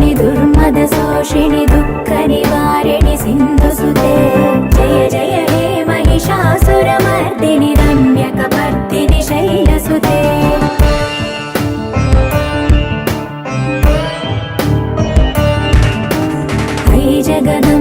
नाशिनि दुर्मदशोषिणि दुःखनिवारिणि सिन्धुसुते जय जय हे महिषासुरमर्दिनि रम्यकपर्दिनि शैलसुते जगन्नाथ